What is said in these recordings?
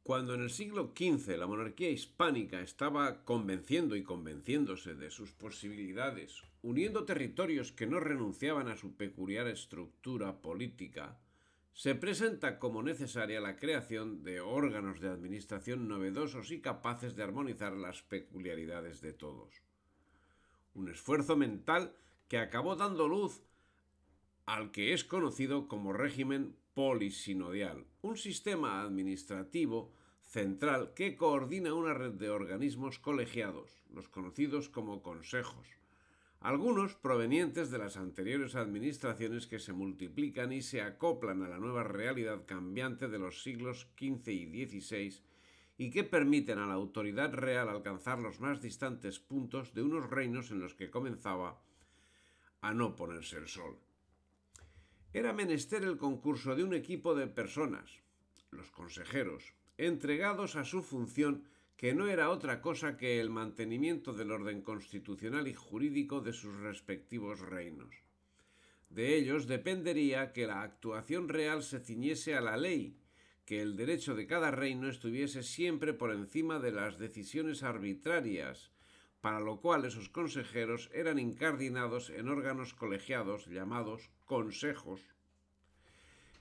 Cuando en el siglo XV la monarquía hispánica estaba convenciendo y convenciéndose de sus posibilidades, uniendo territorios que no renunciaban a su peculiar estructura política, se presenta como necesaria la creación de órganos de administración novedosos y capaces de armonizar las peculiaridades de todos. Un esfuerzo mental que acabó dando luz al que es conocido como régimen polisinodial, un sistema administrativo central que coordina una red de organismos colegiados, los conocidos como consejos, algunos provenientes de las anteriores administraciones que se multiplican y se acoplan a la nueva realidad cambiante de los siglos XV y XVI y que permiten a la autoridad real alcanzar los más distantes puntos de unos reinos en los que comenzaba a no ponerse el sol. Era menester el concurso de un equipo de personas, los consejeros, entregados a su función que no era otra cosa que el mantenimiento del orden constitucional y jurídico de sus respectivos reinos. De ellos dependería que la actuación real se ciñese a la ley, que el derecho de cada reino estuviese siempre por encima de las decisiones arbitrarias, para lo cual esos consejeros eran incardinados en órganos colegiados llamados consejos,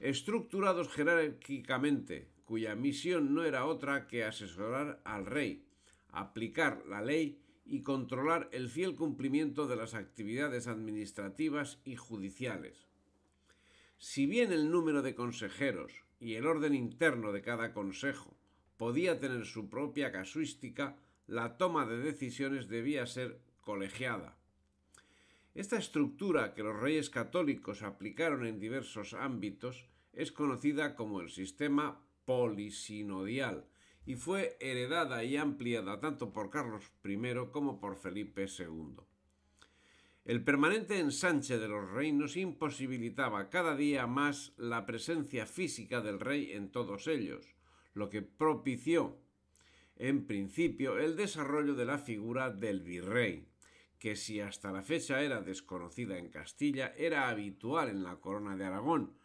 estructurados jerárquicamente, cuya misión no era otra que asesorar al rey, aplicar la ley y controlar el fiel cumplimiento de las actividades administrativas y judiciales. Si bien el número de consejeros y el orden interno de cada consejo podía tener su propia casuística, la toma de decisiones debía ser colegiada. Esta estructura que los reyes católicos aplicaron en diversos ámbitos es conocida como el sistema polisinodial y fue heredada y ampliada tanto por Carlos I como por Felipe II. El permanente ensanche de los reinos imposibilitaba cada día más la presencia física del rey en todos ellos, lo que propició, en principio, el desarrollo de la figura del virrey, que si hasta la fecha era desconocida en Castilla, era habitual en la corona de Aragón,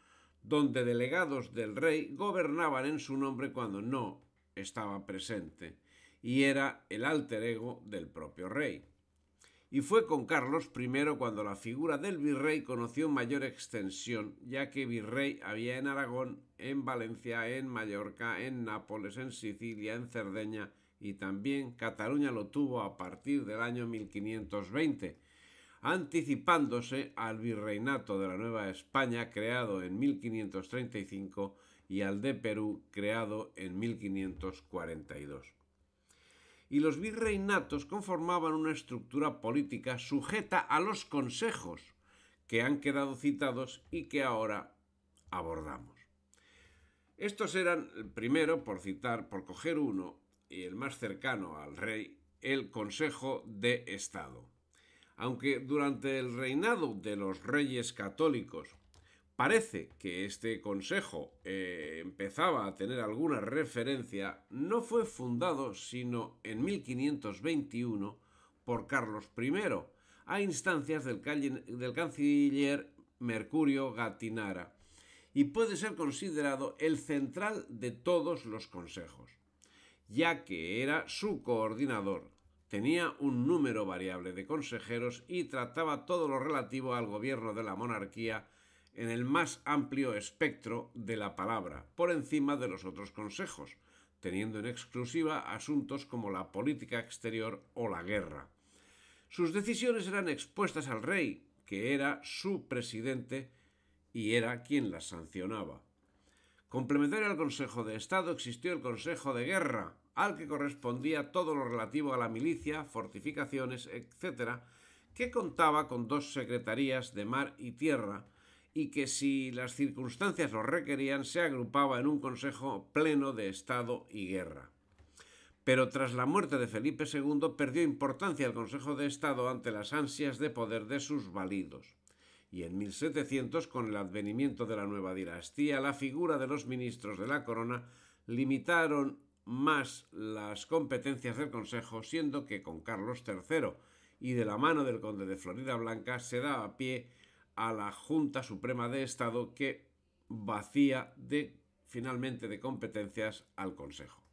donde delegados del rey gobernaban en su nombre cuando no estaba presente, y era el alter ego del propio rey. Y fue con Carlos I cuando la figura del virrey conoció mayor extensión, ya que virrey había en Aragón, en Valencia, en Mallorca, en Nápoles, en Sicilia, en Cerdeña, y también Cataluña lo tuvo a partir del año 1520, anticipándose al virreinato de la Nueva España creado en 1535 y al de Perú creado en 1542. Y los virreinatos conformaban una estructura política sujeta a los consejos que han quedado citados y que ahora abordamos. Estos eran, primero, por coger uno, y el más cercano al rey, el Consejo de Estado. Aunque durante el reinado de los reyes católicos parece que este consejo empezaba a tener alguna referencia, no fue fundado sino en 1521 por Carlos I, a instancias del canciller Mercurio Gattinara, y puede ser considerado el central de todos los consejos, ya que era su coordinador. Tenía un número variable de consejeros y trataba todo lo relativo al gobierno de la monarquía en el más amplio espectro de la palabra, por encima de los otros consejos, teniendo en exclusiva asuntos como la política exterior o la guerra. Sus decisiones eran expuestas al rey, que era su presidente y era quien las sancionaba. Complementario al Consejo de Estado existió el Consejo de Guerra, al que correspondía todo lo relativo a la milicia, fortificaciones, etc., que contaba con 2 secretarías de mar y tierra, y que si las circunstancias lo requerían se agrupaba en un Consejo Pleno de Estado y Guerra. Pero tras la muerte de Felipe II perdió importancia el Consejo de Estado ante las ansias de poder de sus validos. Y en 1700, con el advenimiento de la nueva dinastía, la figura de los ministros de la corona limitaron más las competencias del Consejo, siendo que con Carlos III y de la mano del conde de Floridablanca se daba pie a la Junta Suprema de Estado, que vacía finalmente de competencias al Consejo.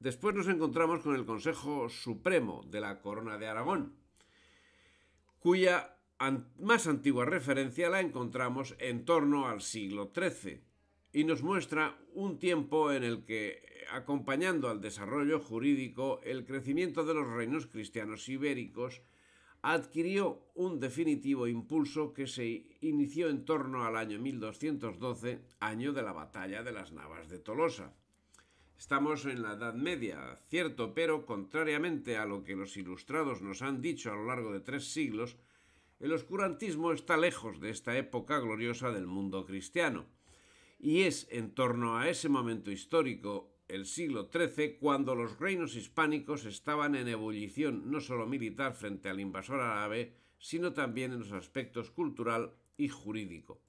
Después nos encontramos con el Consejo Supremo de la Corona de Aragón, cuya más antigua referencia la encontramos en torno al siglo XIII y nos muestra un tiempo en el que, acompañando al desarrollo jurídico, el crecimiento de los reinos cristianos ibéricos adquirió un definitivo impulso que se inició en torno al año 1212, año de la batalla de las Navas de Tolosa. Estamos en la Edad Media, cierto, pero contrariamente a lo que los ilustrados nos han dicho a lo largo de 3 siglos, el oscurantismo está lejos de esta época gloriosa del mundo cristiano. Y es en torno a ese momento histórico, el siglo XIII, cuando los reinos hispánicos estaban en ebullición no solo militar frente al invasor árabe, sino también en los aspectos cultural y jurídico.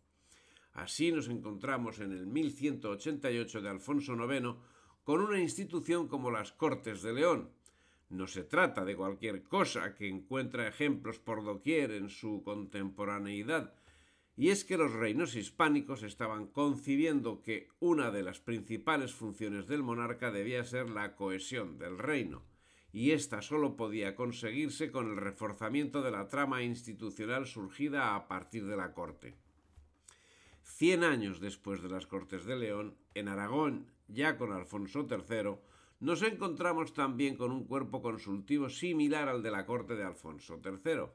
Así nos encontramos en el 1188 de Alfonso IX con una institución como las Cortes de León. No se trata de cualquier cosa que encuentra ejemplos por doquier en su contemporaneidad, y es que los reinos hispánicos estaban concibiendo que una de las principales funciones del monarca debía ser la cohesión del reino, y ésta solo podía conseguirse con el reforzamiento de la trama institucional surgida a partir de la corte. 100 años después de las Cortes de León, en Aragón, ya con Alfonso III, nos encontramos también con un cuerpo consultivo similar al de la corte de Alfonso III.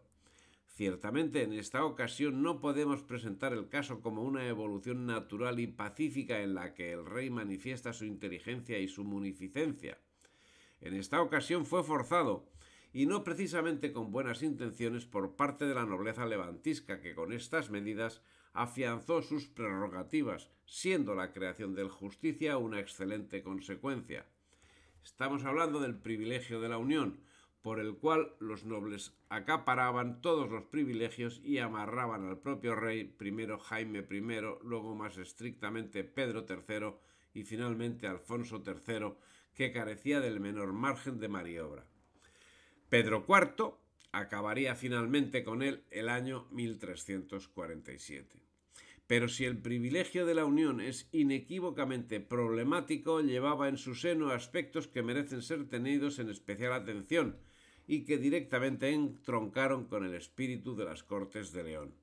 Ciertamente, en esta ocasión no podemos presentar el caso como una evolución natural y pacífica en la que el rey manifiesta su inteligencia y su munificencia. En esta ocasión fue forzado, y no precisamente con buenas intenciones por parte de la nobleza levantisca, que con estas medidas afianzó sus prerrogativas, siendo la creación del justicia una excelente consecuencia. Estamos hablando del privilegio de la Unión, por el cual los nobles acaparaban todos los privilegios y amarraban al propio rey, primero Jaime I, luego más estrictamente Pedro III y finalmente Alfonso III, que carecía del menor margen de maniobra. Pedro IV acabaría finalmente con él el año 1347. Pero si el privilegio de la Unión es inequívocamente problemático, llevaba en su seno aspectos que merecen ser tenidos en especial atención y que directamente entroncaron con el espíritu de las Cortes de León.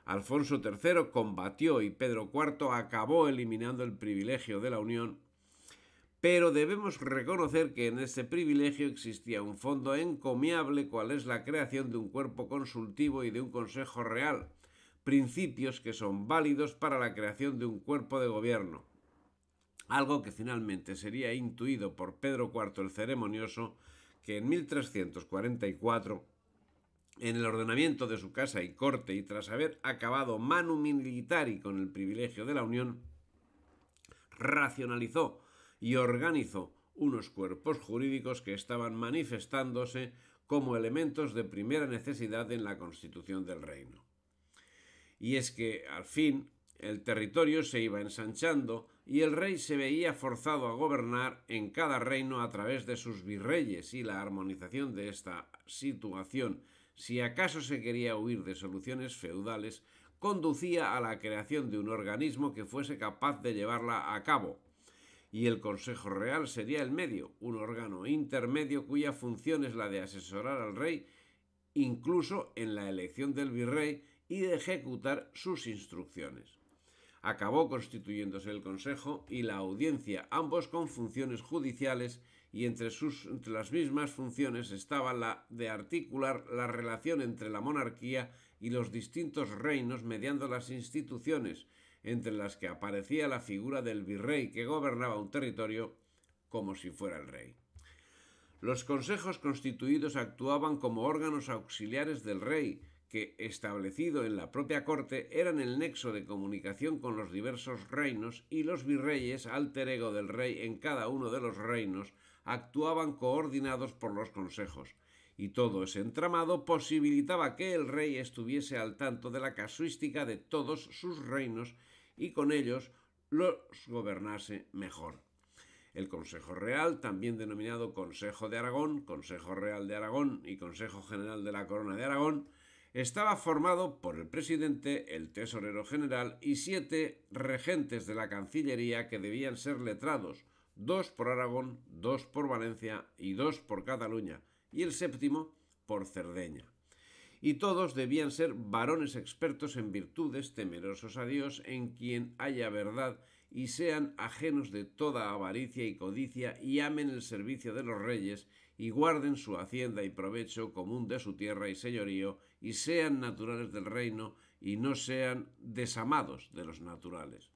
Alfonso III combatió y Pedro IV acabó eliminando el privilegio de la Unión, pero debemos reconocer que en ese privilegio existía un fondo encomiable, cual es la creación de un cuerpo consultivo y de un consejo real, principios que son válidos para la creación de un cuerpo de gobierno, algo que finalmente sería intuido por Pedro IV el Ceremonioso, que en 1344, en el ordenamiento de su casa y corte y tras haber acabado manu militari con el privilegio de la Unión, racionalizó y organizó unos cuerpos jurídicos que estaban manifestándose como elementos de primera necesidad en la constitución del reino. Y es que, al fin, el territorio se iba ensanchando y el rey se veía forzado a gobernar en cada reino a través de sus virreyes, y la armonización de esta situación, si acaso se quería huir de soluciones feudales, conducía a la creación de un organismo que fuese capaz de llevarla a cabo. Y el Consejo Real sería el medio, un órgano intermedio cuya función es la de asesorar al rey, incluso en la elección del virrey, y de ejecutar sus instrucciones. Acabó constituyéndose el Consejo y la Audiencia, ambos con funciones judiciales, y entre las mismas funciones estaba la de articular la relación entre la monarquía y los distintos reinos mediando las instituciones, entre las que aparecía la figura del virrey, que gobernaba un territorio como si fuera el rey. Los consejos constituidos actuaban como órganos auxiliares del rey, que, establecido en la propia corte, eran el nexo de comunicación con los diversos reinos, y los virreyes, alter ego del rey en cada uno de los reinos, actuaban coordinados por los consejos, y todo ese entramado posibilitaba que el rey estuviese al tanto de la casuística de todos sus reinos y con ellos los gobernase mejor. El Consejo Real, también denominado Consejo de Aragón, Consejo Real de Aragón y Consejo General de la Corona de Aragón, estaba formado por el presidente, el tesorero general y 7 regentes de la Cancillería, que debían ser letrados, 2 por Aragón, 2 por Valencia y 2 por Cataluña, y el séptimo por Cerdeña. Y todos debían ser varones expertos en virtudes, temerosos a Dios, en quien haya verdad, y sean ajenos de toda avaricia y codicia, y amen el servicio de los reyes, y guarden su hacienda y provecho común de su tierra y señorío, y sean naturales del reino, y no sean desamados de los naturales.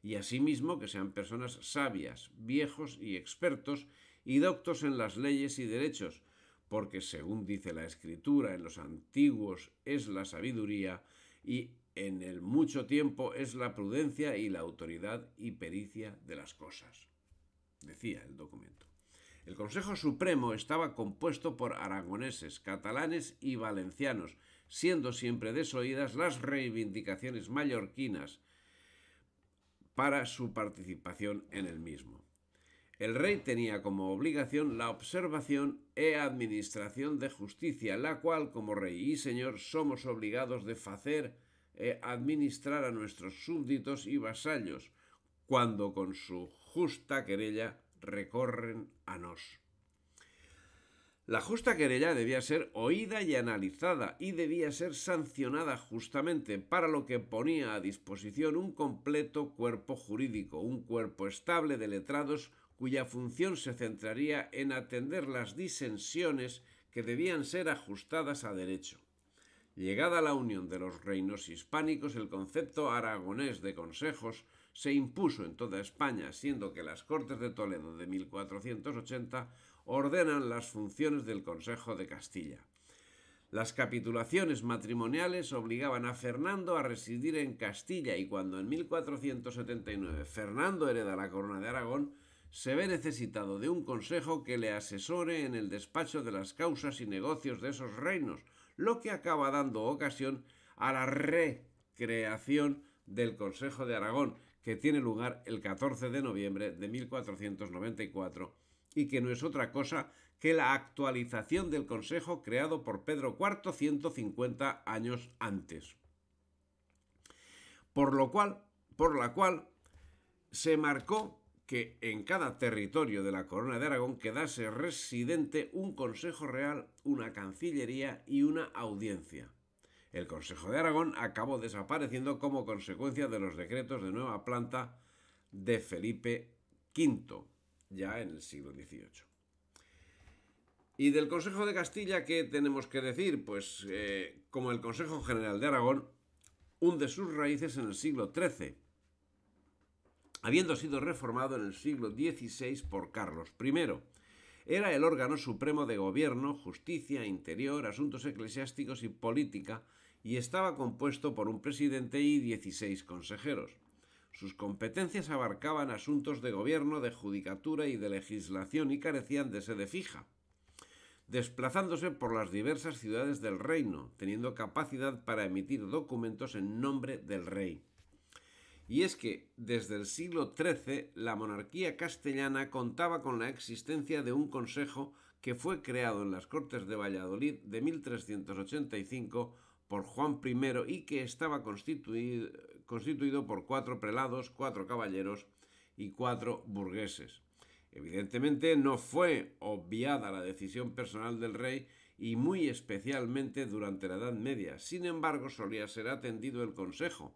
Y asimismo que sean personas sabias, viejos y expertos, y doctos en las leyes y derechos, porque según dice la Escritura, en los antiguos es la sabiduría y en el mucho tiempo es la prudencia y la autoridad y pericia de las cosas, decía el documento. El Consejo Supremo estaba compuesto por aragoneses, catalanes y valencianos, siendo siempre desoídas las reivindicaciones mallorquinas para su participación en el mismo. El rey tenía como obligación la observación e administración de justicia, la cual, como rey y señor, somos obligados de facer e administrar a nuestros súbditos y vasallos, cuando con su justa querella recorren a nos. La justa querella debía ser oída y analizada y debía ser sancionada justamente, para lo que ponía a disposición un completo cuerpo jurídico, un cuerpo estable de letrados cuya función se centraría en atender las disensiones que debían ser ajustadas a derecho. Llegada la unión de los reinos hispánicos, el concepto aragonés de consejos se impuso en toda España, siendo que las Cortes de Toledo de 1480 ordenan las funciones del Consejo de Castilla. Las capitulaciones matrimoniales obligaban a Fernando a residir en Castilla, y cuando en 1479 Fernando hereda la corona de Aragón, se ve necesitado de un consejo que le asesore en el despacho de las causas y negocios de esos reinos, lo que acaba dando ocasión a la recreación del Consejo de Aragón, que tiene lugar el 14 de noviembre de 1494 y que no es otra cosa que la actualización del Consejo creado por Pedro IV 150 años antes. Por la cual se marcó que en cada territorio de la Corona de Aragón quedase residente un Consejo Real, una Cancillería y una Audiencia. El Consejo de Aragón acabó desapareciendo como consecuencia de los decretos de nueva planta de Felipe V, ya en el siglo XVIII. Y del Consejo de Castilla, ¿qué tenemos que decir? Pues como el Consejo General de Aragón hunde sus raíces en el siglo XIII, habiendo sido reformado en el siglo XVI por Carlos I. Era el órgano supremo de gobierno, justicia, interior, asuntos eclesiásticos y política, y estaba compuesto por un presidente y 16 consejeros. Sus competencias abarcaban asuntos de gobierno, de judicatura y de legislación y carecían de sede fija, desplazándose por las diversas ciudades del reino, teniendo capacidad para emitir documentos en nombre del rey. Y es que desde el siglo XIII la monarquía castellana contaba con la existencia de un consejo que fue creado en las Cortes de Valladolid de 1385 por Juan I y que estaba constituido por 4 prelados, 4 caballeros y 4 burgueses. Evidentemente no fue obviada la decisión personal del rey y muy especialmente durante la Edad Media. Sin embargo, solía ser atendido el consejo,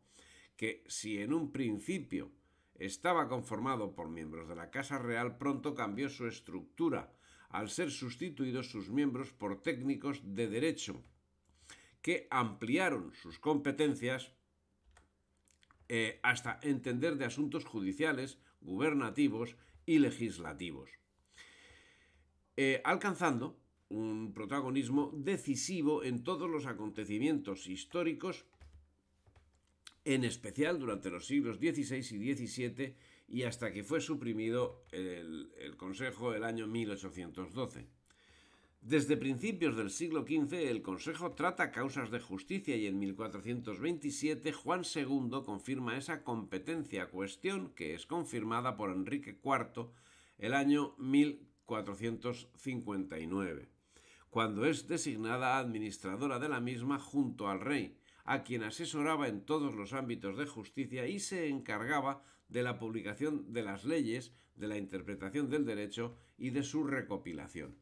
que si en un principio estaba conformado por miembros de la Casa Real, pronto cambió su estructura, al ser sustituidos sus miembros por técnicos de derecho, que ampliaron sus competencias hasta entender de asuntos judiciales, gubernativos y legislativos, alcanzando un protagonismo decisivo en todos los acontecimientos históricos, en especial durante los siglos XVI y XVII y hasta que fue suprimido el Consejo el año 1812. Desde principios del siglo XV el Consejo trata causas de justicia y en 1427 Juan II confirma esa competencia, cuestión que es confirmada por Enrique IV el año 1459, cuando es designada administradora de la misma junto al rey, a quien asesoraba en todos los ámbitos de justicia y se encargaba de la publicación de las leyes, de la interpretación del derecho y de su recopilación.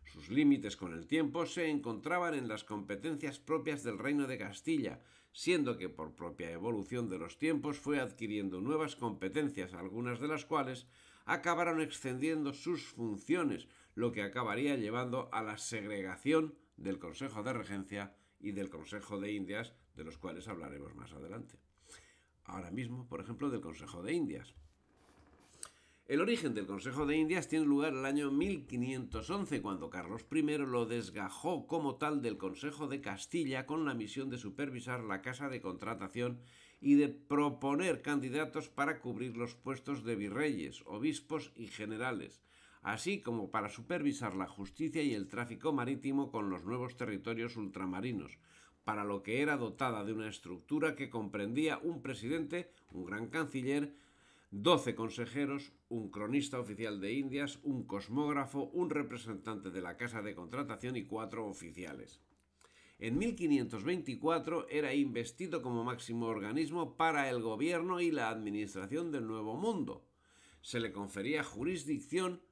Sus límites con el tiempo se encontraban en las competencias propias del Reino de Castilla, siendo que por propia evolución de los tiempos fue adquiriendo nuevas competencias, algunas de las cuales acabaron extendiendo sus funciones, lo que acabaría llevando a la segregación del Consejo de Regencia y del Consejo de Indias, de los cuales hablaremos más adelante. Ahora mismo, por ejemplo, del Consejo de Indias. El origen del Consejo de Indias tiene lugar en el año 1511, cuando Carlos I lo desgajó como tal del Consejo de Castilla con la misión de supervisar la casa de contratación y de proponer candidatos para cubrir los puestos de virreyes, obispos y generales, así como para supervisar la justicia y el tráfico marítimo con los nuevos territorios ultramarinos, para lo que era dotada de una estructura que comprendía un presidente, un gran canciller, 12 consejeros, un cronista oficial de Indias, un cosmógrafo, un representante de la casa de contratación y 4 oficiales. En 1524 era investido como máximo organismo para el gobierno y la administración del Nuevo Mundo. Se le confería jurisdicción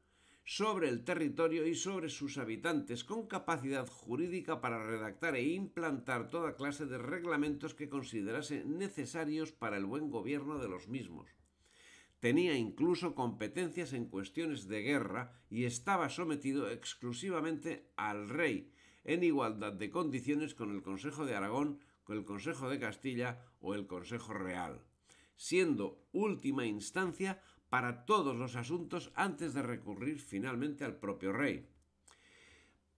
sobre el territorio y sobre sus habitantes, con capacidad jurídica para redactar e implantar toda clase de reglamentos que considerase necesarios para el buen gobierno de los mismos. Tenía incluso competencias en cuestiones de guerra y estaba sometido exclusivamente al rey, en igualdad de condiciones con el Consejo de Aragón, con el Consejo de Castilla o el Consejo Real, siendo última instancia para todos los asuntos antes de recurrir finalmente al propio rey.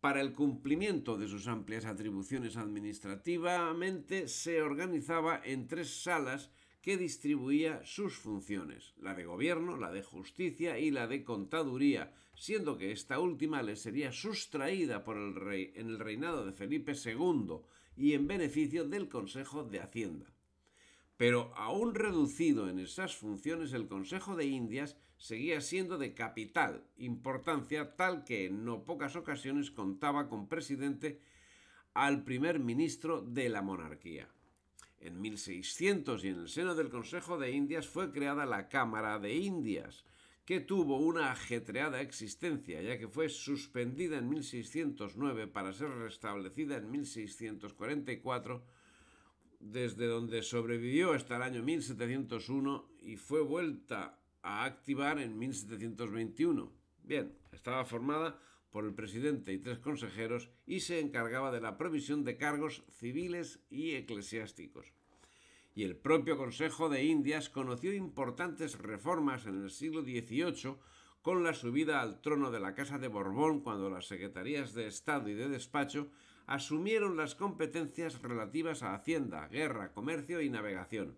Para el cumplimiento de sus amplias atribuciones administrativamente se organizaba en 3 salas que distribuía sus funciones, la de gobierno, la de justicia y la de contaduría, siendo que esta última le sería sustraída por el rey en el reinado de Felipe II y en beneficio del Consejo de Hacienda. Pero aún reducido en esas funciones, el Consejo de Indias seguía siendo de capital importancia, tal que en no pocas ocasiones contaba con presidente al primer ministro de la monarquía. En 1600 y en el seno del Consejo de Indias fue creada la Cámara de Indias, que tuvo una ajetreada existencia, ya que fue suspendida en 1609 para ser restablecida en 1644, desde donde sobrevivió hasta el año 1701 y fue vuelta a activar en 1721. Bien, estaba formada por el presidente y 3 consejeros y se encargaba de la provisión de cargos civiles y eclesiásticos. Y el propio Consejo de Indias conoció importantes reformas en el siglo XVIII con la subida al trono de la Casa de Borbón, cuando las secretarías de Estado y de Despacho asumieron las competencias relativas a Hacienda, Guerra, Comercio y Navegación.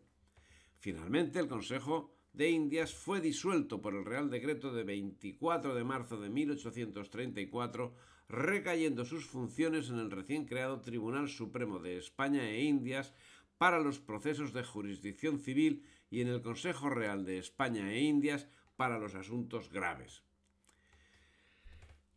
Finalmente, el Consejo de Indias fue disuelto por el Real Decreto de 24 de marzo de 1834, recayendo sus funciones en el recién creado Tribunal Supremo de España e Indias para los procesos de jurisdicción civil y en el Consejo Real de España e Indias para los asuntos graves.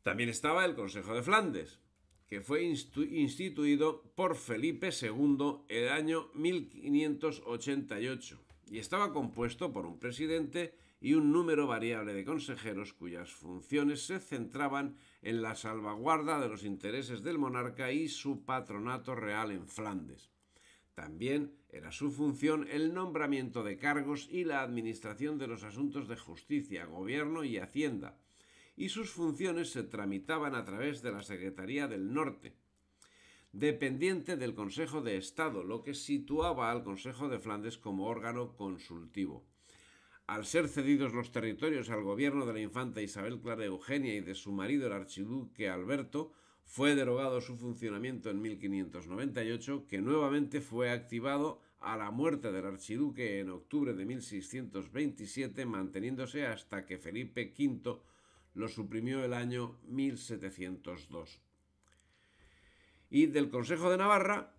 También estaba el Consejo de Flandes, que fue instituido por Felipe II en el año 1588 y estaba compuesto por un presidente y un número variable de consejeros cuyas funciones se centraban en la salvaguarda de los intereses del monarca y su patronato real en Flandes. También era su función el nombramiento de cargos y la administración de los asuntos de justicia, gobierno y hacienda, y sus funciones se tramitaban a través de la Secretaría del Norte, dependiente del Consejo de Estado, lo que situaba al Consejo de Flandes como órgano consultivo. Al ser cedidos los territorios al gobierno de la infanta Isabel Clara Eugenia y de su marido el archiduque Alberto, fue derogado su funcionamiento en 1598, que nuevamente fue activado a la muerte del archiduque en octubre de 1627, manteniéndose hasta que Felipe V lo suprimió el año 1702. Y del Consejo de Navarra,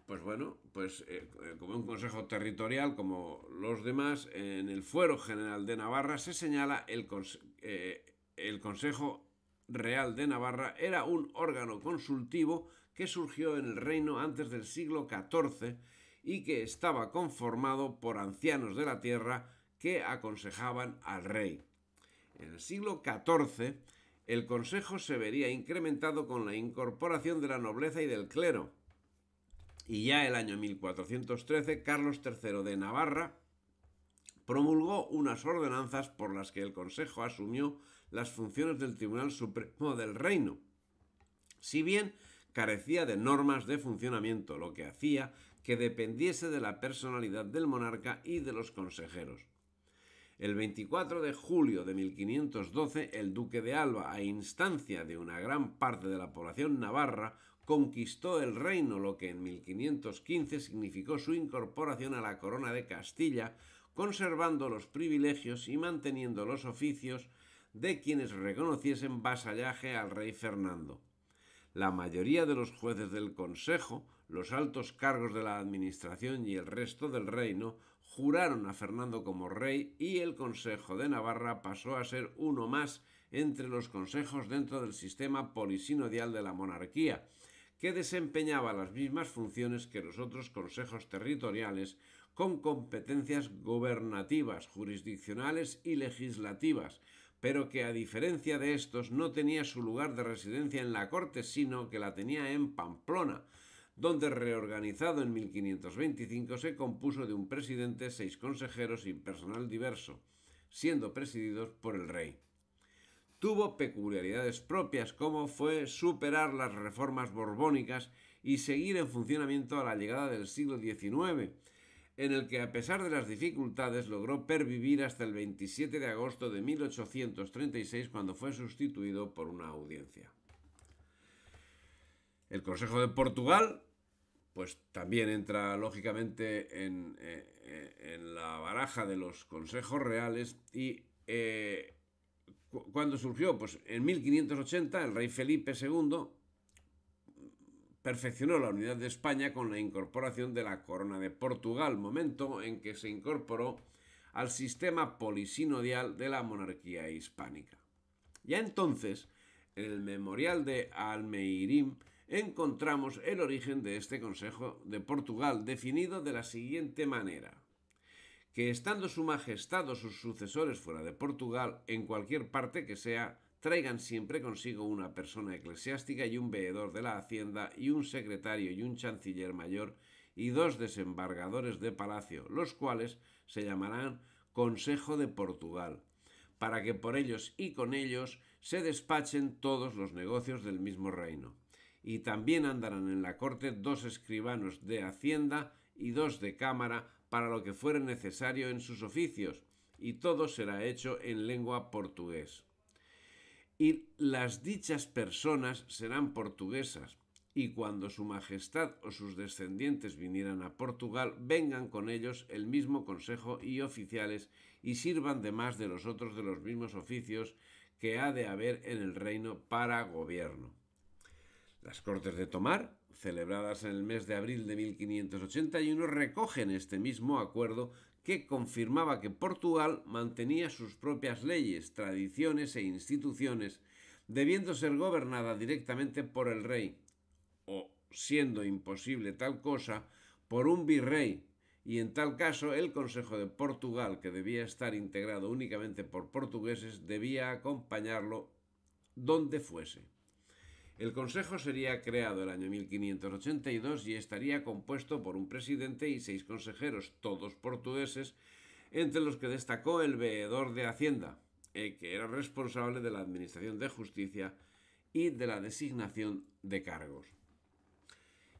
como un consejo territorial como los demás, en el Fuero General de Navarra se señala el Consejo Real de Navarra era un órgano consultivo que surgió en el reino antes del siglo XIV y que estaba conformado por ancianos de la tierra que aconsejaban al rey. En el siglo XIV, el consejo se vería incrementado con la incorporación de la nobleza y del clero. Y ya el año 1413, Carlos III de Navarra promulgó unas ordenanzas por las que el consejo asumió las funciones del Tribunal Supremo del Reino, si bien carecía de normas de funcionamiento, lo que hacía que dependiese de la personalidad del monarca y de los consejeros. El 24 de julio de 1512, el duque de Alba, a instancia de una gran parte de la población navarra, conquistó el reino, lo que en 1515 significó su incorporación a la corona de Castilla, conservando los privilegios y manteniendo los oficios de quienes reconociesen vasallaje al rey Fernando. La mayoría de los jueces del Consejo, los altos cargos de la administración y el resto del reino juraron a Fernando como rey, y el Consejo de Navarra pasó a ser uno más entre los consejos dentro del sistema polisinodial de la monarquía, que desempeñaba las mismas funciones que los otros consejos territoriales, con competencias gobernativas, jurisdiccionales y legislativas, pero que a diferencia de estos no tenía su lugar de residencia en la corte, sino que la tenía en Pamplona, donde, reorganizado en 1525, se compuso de un presidente, 6 consejeros y personal diverso, siendo presididos por el rey. Tuvo peculiaridades propias, como fue superar las reformas borbónicas y seguir en funcionamiento a la llegada del siglo XIX, en el que, a pesar de las dificultades, logró pervivir hasta el 27 de agosto de 1836, cuando fue sustituido por una audiencia. El Consejo de Portugal, pues también entra lógicamente en la baraja de los consejos reales, y cuando surgió, pues en 1580, el rey Felipe II perfeccionó la unidad de España con la incorporación de la corona de Portugal, momento en que se incorporó al sistema polisinodial de la monarquía hispánica. Ya entonces, en el Memorial de Almeirim, encontramos el origen de este Consejo de Portugal, definido de la siguiente manera: que estando su majestad o sus sucesores fuera de Portugal, en cualquier parte que sea, traigan siempre consigo una persona eclesiástica y un veedor de la hacienda y un secretario y un chanciller mayor y 2 desembargadores de palacio, los cuales se llamarán Consejo de Portugal, para que por ellos y con ellos se despachen todos los negocios del mismo reino. Y también andarán en la corte 2 escribanos de hacienda y 2 de cámara, para lo que fuere necesario en sus oficios, y todo será hecho en lengua portugués. Y las dichas personas serán portuguesas, y cuando su majestad o sus descendientes vinieran a Portugal, vengan con ellos el mismo consejo y oficiales, y sirvan de más de los otros de los mismos oficios que ha de haber en el reino para gobierno. Las Cortes de Tomar, celebradas en el mes de abril de 1581, recogen este mismo acuerdo, que confirmaba que Portugal mantenía sus propias leyes, tradiciones e instituciones, debiendo ser gobernada directamente por el rey, o, siendo imposible tal cosa, por un virrey, y en tal caso el Consejo de Portugal, que debía estar integrado únicamente por portugueses, debía acompañarlo donde fuese. El Consejo sería creado el año 1582 y estaría compuesto por un presidente y 6 consejeros, todos portugueses, entre los que destacó el veedor de Hacienda, que era responsable de la administración de justicia y de la designación de cargos.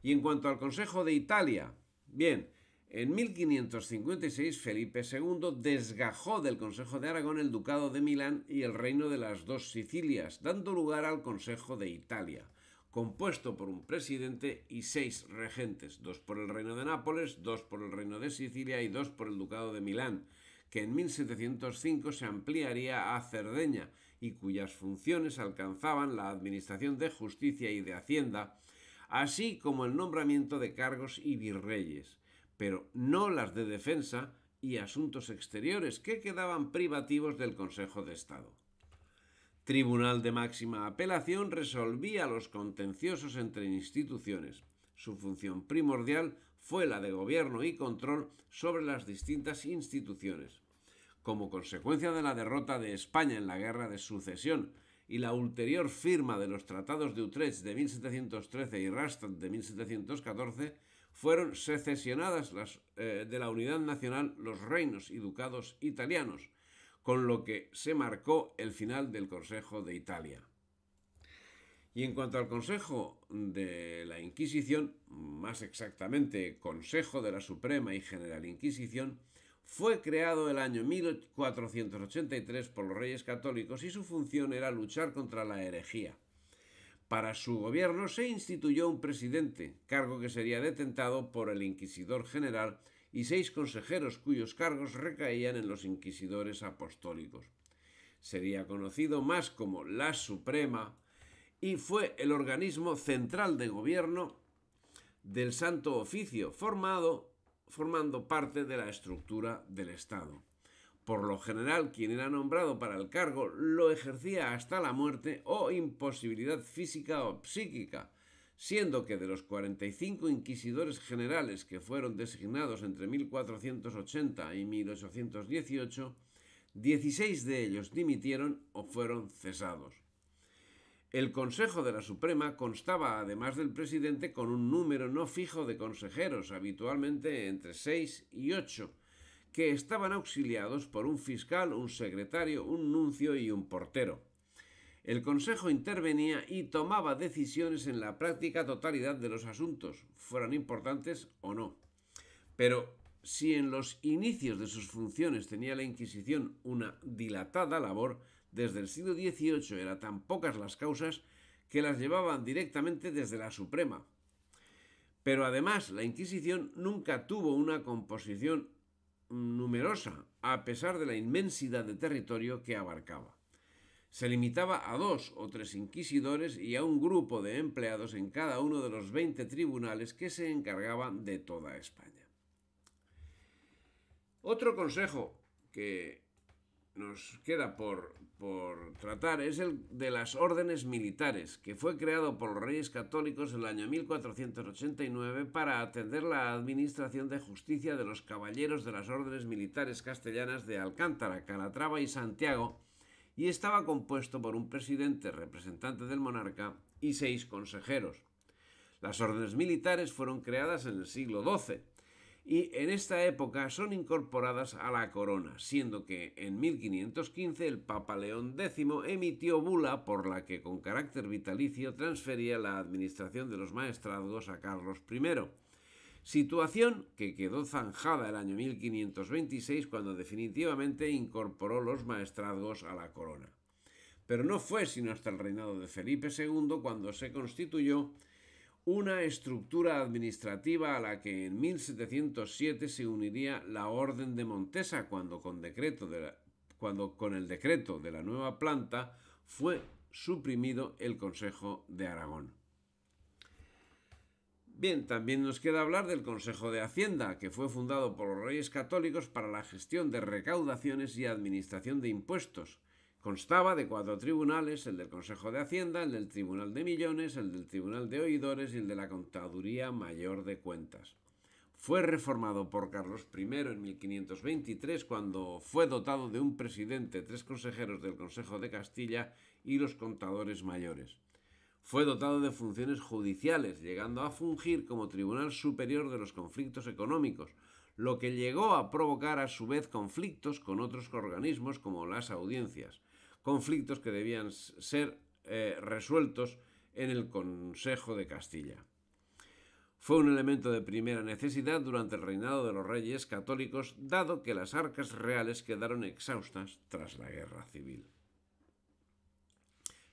Y en cuanto al Consejo de Italia, bien, en 1556 Felipe II desgajó del Consejo de Aragón el Ducado de Milán y el Reino de las 2 Sicilias, dando lugar al Consejo de Italia, compuesto por un presidente y 6 regentes, 2 por el Reino de Nápoles, 2 por el Reino de Sicilia y 2 por el Ducado de Milán, que en 1705 se ampliaría a Cerdeña y cuyas funciones alcanzaban la administración de justicia y de hacienda, así como el nombramiento de cargos y virreyes, pero no las de defensa y asuntos exteriores, que quedaban privativos del Consejo de Estado. Tribunal de máxima apelación resolvía los contenciosos entre instituciones. Su función primordial fue la de gobierno y control sobre las distintas instituciones. como consecuencia de la derrota de España en la Guerra de Sucesión y la ulterior firma de los tratados de Utrecht de 1713 y Rastatt de 1714, fueron secesionadas de la unidad nacional los reinos y ducados italianos, con lo que se marcó el final del Consejo de Italia. Y en cuanto al Consejo de la Inquisición, más exactamente Consejo de la Suprema y General Inquisición, fue creado el año 1483 por los Reyes Católicos y su función era luchar contra la herejía. Para su gobierno se instituyó un presidente, cargo que sería detentado por el inquisidor general, y 6 consejeros cuyos cargos recaían en los inquisidores apostólicos. Sería conocido más como la Suprema y fue el organismo central de gobierno del Santo Oficio, formando parte de la estructura del Estado. Por lo general, quien era nombrado para el cargo lo ejercía hasta la muerte o imposibilidad física o psíquica, siendo que de los 45 inquisidores generales que fueron designados entre 1480 y 1818, 16 de ellos dimitieron o fueron cesados. El Consejo de la Suprema constaba, además del presidente, con un número no fijo de consejeros, habitualmente entre 6 y 8, que estaban auxiliados por un fiscal, un secretario, un nuncio y un portero. El Consejo intervenía y tomaba decisiones en la práctica totalidad de los asuntos, fueran importantes o no. Pero si en los inicios de sus funciones tenía la Inquisición una dilatada labor, desde el siglo XVIII eran tan pocas las causas que las llevaban directamente desde la Suprema. Pero además la Inquisición nunca tuvo una composición numerosa, a pesar de la inmensidad de territorio que abarcaba. Se limitaba a 2 o 3 inquisidores y a un grupo de empleados en cada uno de los 20 tribunales que se encargaban de toda España. Otro consejo que nos queda por tratar es el de las órdenes militares, que fue creado por los Reyes Católicos en el año 1489 para atender la administración de justicia de los caballeros de las órdenes militares castellanas de Alcántara, Calatrava y Santiago, y estaba compuesto por un presidente, representante del monarca, y 6 consejeros. Las órdenes militares fueron creadas en el siglo XII, y en esta época son incorporadas a la corona, siendo que en 1515 el Papa León X emitió bula por la que con carácter vitalicio transfería la administración de los maestrazgos a Carlos I, situación que quedó zanjada el año 1526 cuando definitivamente incorporó los maestrazgos a la corona. Pero no fue sino hasta el reinado de Felipe II cuando se constituyó una estructura administrativa a la que en 1707 se uniría la Orden de Montesa cuando con el decreto de la nueva planta fue suprimido el Consejo de Aragón. Bien, también nos queda hablar del Consejo de Hacienda, que fue fundado por los Reyes Católicos para la gestión de recaudaciones y administración de impuestos. Constaba de 4 tribunales, el del Consejo de Hacienda, el del Tribunal de Millones, el del Tribunal de Oidores y el de la Contaduría Mayor de Cuentas. Fue reformado por Carlos I en 1523 cuando fue dotado de un presidente, 3 consejeros del Consejo de Castilla y los contadores mayores. Fue dotado de funciones judiciales, llegando a fungir como Tribunal Superior de los Conflictos Económicos, lo que llegó a provocar a su vez conflictos con otros organismos como las audiencias, conflictos que debían ser resueltos en el Consejo de Castilla. Fue un elemento de primera necesidad durante el reinado de los Reyes Católicos, dado que las arcas reales quedaron exhaustas tras la Guerra Civil.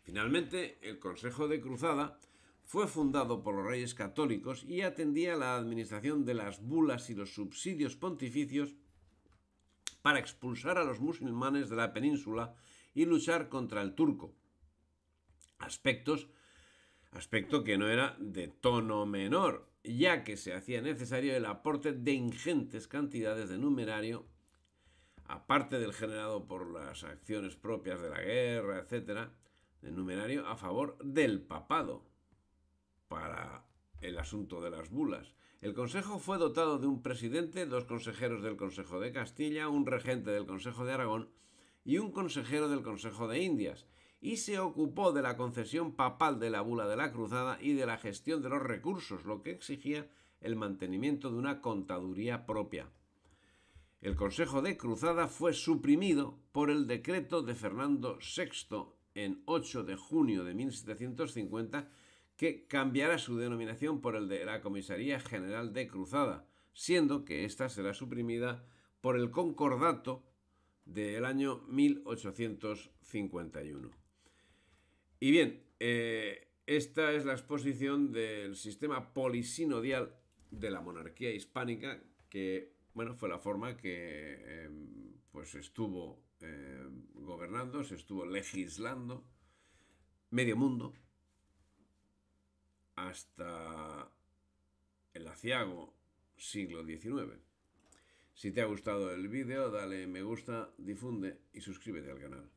Finalmente, el Consejo de Cruzada fue fundado por los Reyes Católicos y atendía la administración de las bulas y los subsidios pontificios para expulsar a los musulmanes de la península y luchar contra el turco. Aspecto que no era de tono menor, ya que se hacía necesario el aporte de ingentes cantidades de numerario, aparte del generado por las acciones propias de la guerra, etc., de numerario a favor del papado, para el asunto de las bulas. El Consejo fue dotado de un presidente, 2 consejeros del Consejo de Castilla, un regente del Consejo de Aragón y un consejero del Consejo de Indias, y se ocupó de la concesión papal de la bula de la cruzada y de la gestión de los recursos, lo que exigía el mantenimiento de una contaduría propia. El Consejo de Cruzada fue suprimido por el decreto de Fernando VI en 8 de junio de 1750, que cambiará su denominación por el de la Comisaría General de Cruzada, siendo que ésta será suprimida por el Concordato del año 1851. Y bien, esta es la exposición del sistema polisinodial de la monarquía hispánica, que bueno, fue la forma que pues estuvo gobernando, se estuvo legislando medio mundo hasta el aciago siglo XIX. Si te ha gustado el vídeo, dale me gusta, difunde y suscríbete al canal.